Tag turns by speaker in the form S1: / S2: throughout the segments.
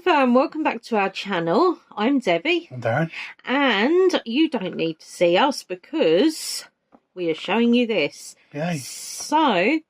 S1: Fun, welcome back to our channel. I'm Debbie.
S2: I'm Darren.
S1: And you don't need to see us because we are showing you this.
S2: Yay.
S1: So, I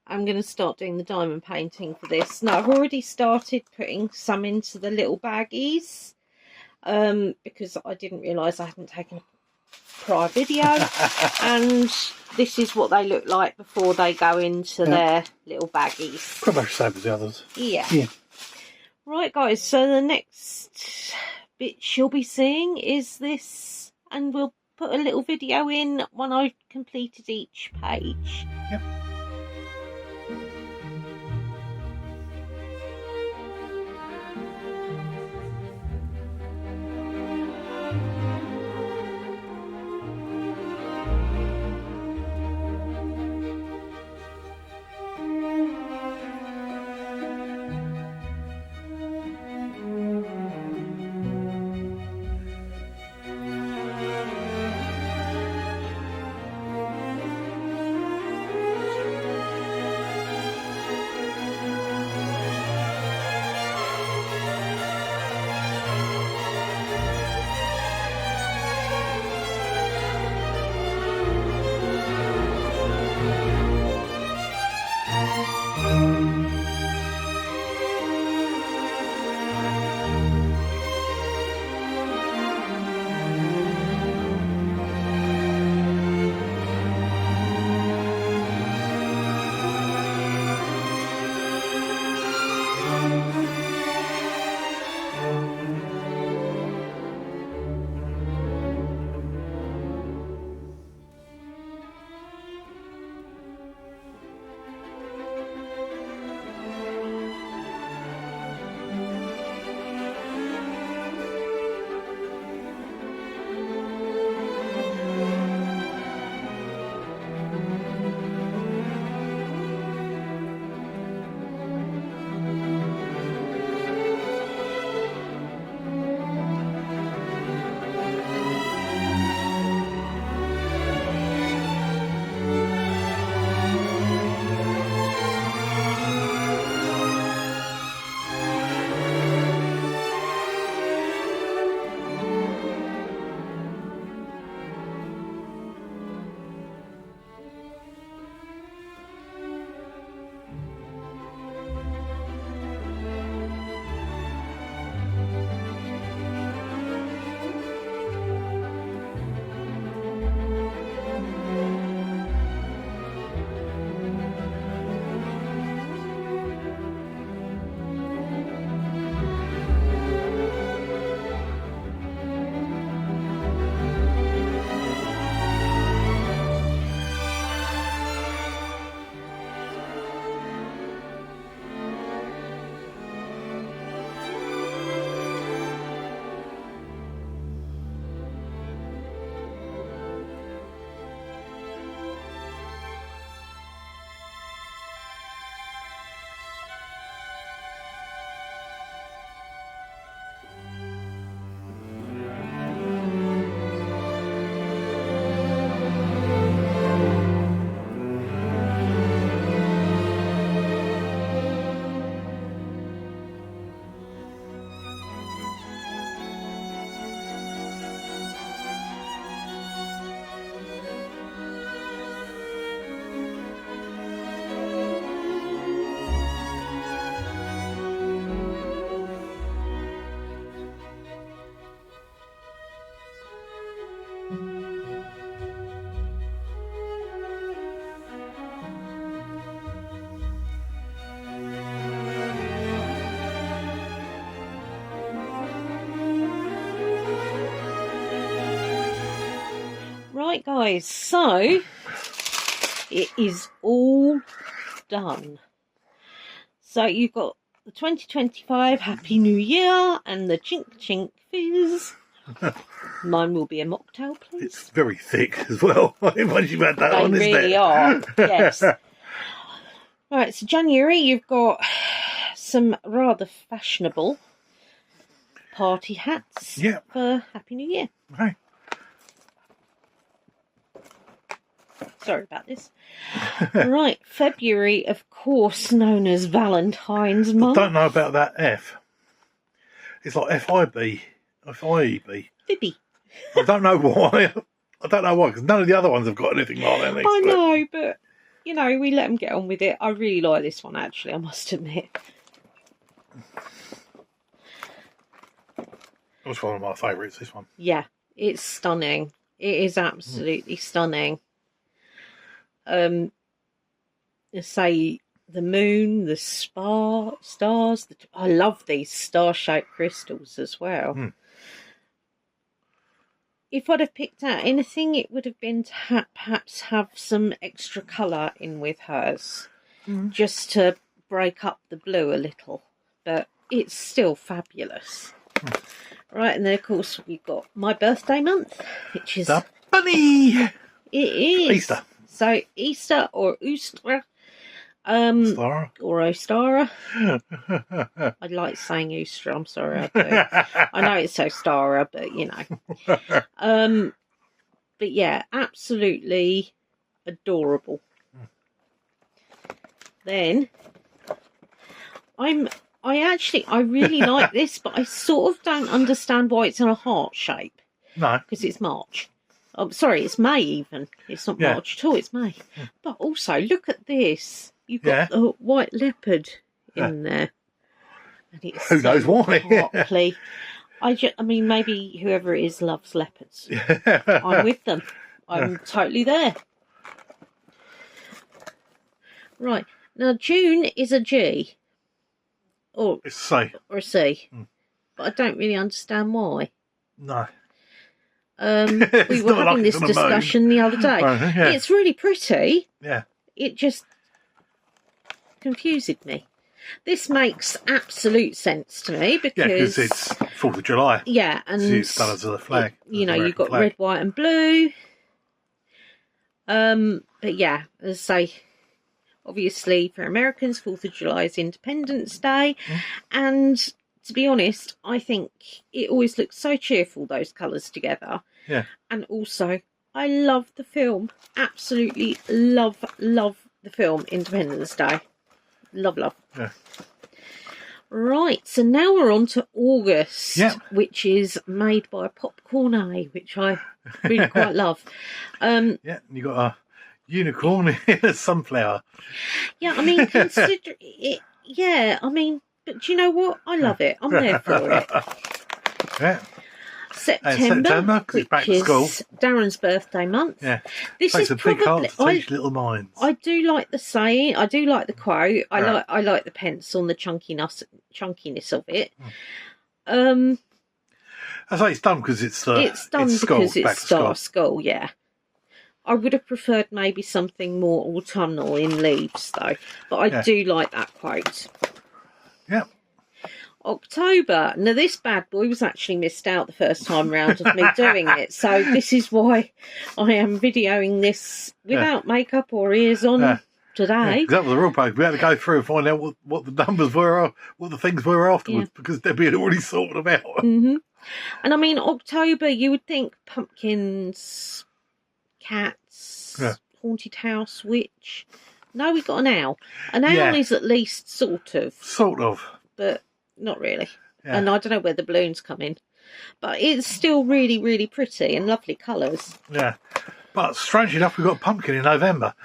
S1: am going to start doing the diamond painting for this. Now, I've already started putting some into the little baggies because I didn't realise I hadn't taken a prior video. And this is what they look like before they go into their little baggies.
S2: Pretty much the same as the others.
S1: Yeah. Right, guys, so the next bit you'll be seeing is this, and we'll put a little video in when I've completed each page.
S2: Yep.
S1: Right, guys, so it is all done. So you've got the 2025 Happy New Year and the Chink Chink Fizz. Mine will be a mocktail, please.
S2: It's very thick as well. Once you've had that on, isn't it?
S1: They really are, yes. Right, so January, you've got some rather fashionable party hats for Happy New Year.
S2: Right.
S1: Sorry about this. Right, February, of course, known as Valentine's
S2: I
S1: month.
S2: don't know about that F. It's like F-I-B. F-I-E-B.
S1: Fibby.
S2: I don't know why. I don't know why, because none of the other ones have got anything like that.
S1: I know, but, you know, we let them get on with it. I really like this one, actually, I must admit.
S2: It's one of my favourites, this one.
S1: Yeah, it's stunning. It is absolutely stunning. Say the moon, the stars. I love these star-shaped crystals as well. If I'd have picked out anything, it would have been to perhaps have some extra colour in with hers, just to break up the blue a little. But it's still fabulous. Right, and then of course we've got my birthday month, which is
S2: the bunny.
S1: It is
S2: Easter.
S1: So Easter or Oostra,
S2: Star.
S1: or Ostara. I like saying Oostra. I'm sorry, I do. I know it's Ostara, but you know. But yeah, absolutely adorable. Then I really like this, but I sort of don't understand why it's in a heart shape.
S2: No.
S1: Because it's March. Oh, sorry, it's May even. It's not March at all, it's May. But also, look at this. You've got the white leopard in there. And it's
S2: who knows why?
S1: Sparkly. I mean, maybe whoever it is loves leopards. I'm with them. I'm totally there. Right. Now, June is a G. Or
S2: It's a C.
S1: Or a C. But I don't really understand why.
S2: No.
S1: We were having this discussion the other day. It's really pretty.
S2: Yeah.
S1: It just confused me. This makes absolute sense to me because
S2: it's 4th of July.
S1: Yeah, and
S2: it's colours of the flag.
S1: You know, you've got red, white, and blue. But yeah, as I say, obviously for Americans, 4th of July is Independence Day, and to be honest, I think it always looks so cheerful, those colours together.
S2: Yeah.
S1: And also, I love the film. Absolutely love the film Independence Day. Love.
S2: Yeah.
S1: Right, so now we're on to August, which is made by Popcorn A, which I really quite love.
S2: Yeah, and you got a unicorn in a sunflower.
S1: Yeah, I mean, consider it. Yeah, I mean, but do you know what? I love it. I'm there for it.
S2: Yeah.
S1: September,
S2: because it's back to school.
S1: Darren's birthday month.
S2: Yeah.
S1: This
S2: Takes
S1: is
S2: a big
S1: probably
S2: heart to teach little minds.
S1: I do like the saying. I do like the quote. I like the pencil and the chunkiness of it.
S2: I say it's done because it's done
S1: because it's start school. Yeah. I would have preferred maybe something more autumnal in leaves though, but I do like that quote.
S2: Yeah.
S1: October. Now this bad boy was actually missed out the first time round of me doing it, so this is why I am videoing this without makeup or ears on today.
S2: That was the real problem. We had to go through and find out what the numbers were, what the things were afterwards, because Debbie had already sorted them out.
S1: And I mean, October, you would think pumpkins, cats, haunted house, witch. No, we got an owl. An owl is at least sort of, but not really. And I don't know where the balloons come in, but it's still really, really pretty and lovely colours.
S2: Yeah, but strangely enough, we got pumpkin in November.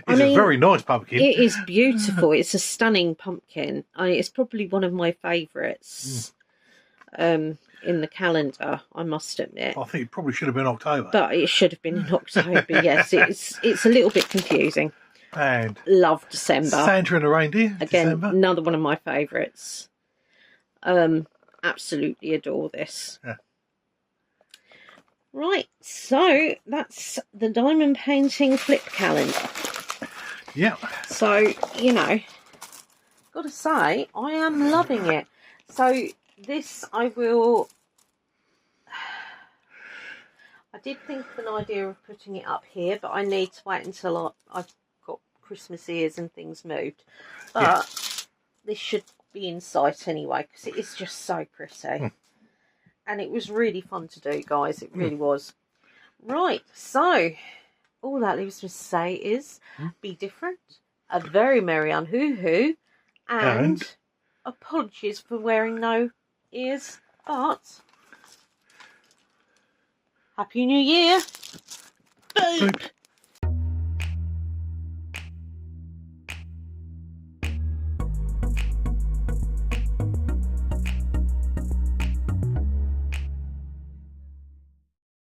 S2: It's a very nice pumpkin.
S1: It is beautiful. It's a stunning pumpkin. It's probably one of my favourites in the calendar, I must admit.
S2: I think it probably should have been October.
S1: But it should have been in October, yes. It's a little bit confusing.
S2: And
S1: love December.
S2: Santa and the Reindeer.
S1: Again,
S2: December.
S1: Another one of my favourites. Absolutely adore this.
S2: Yeah.
S1: Right, so that's the diamond painting flip calendar.
S2: Yeah.
S1: So, you know, got to say, I am loving it. So this I did think of an idea of putting it up here, but I need to wait until I've got Christmas ears and things moved. But this should be in sight anyway, because it is just so pretty. And it was really fun to do, guys. It really was. Right, so all that leaves me to say is be different, a very merry unhoo-hoo, and apologies for wearing no ears, but Happy New Year! Boop!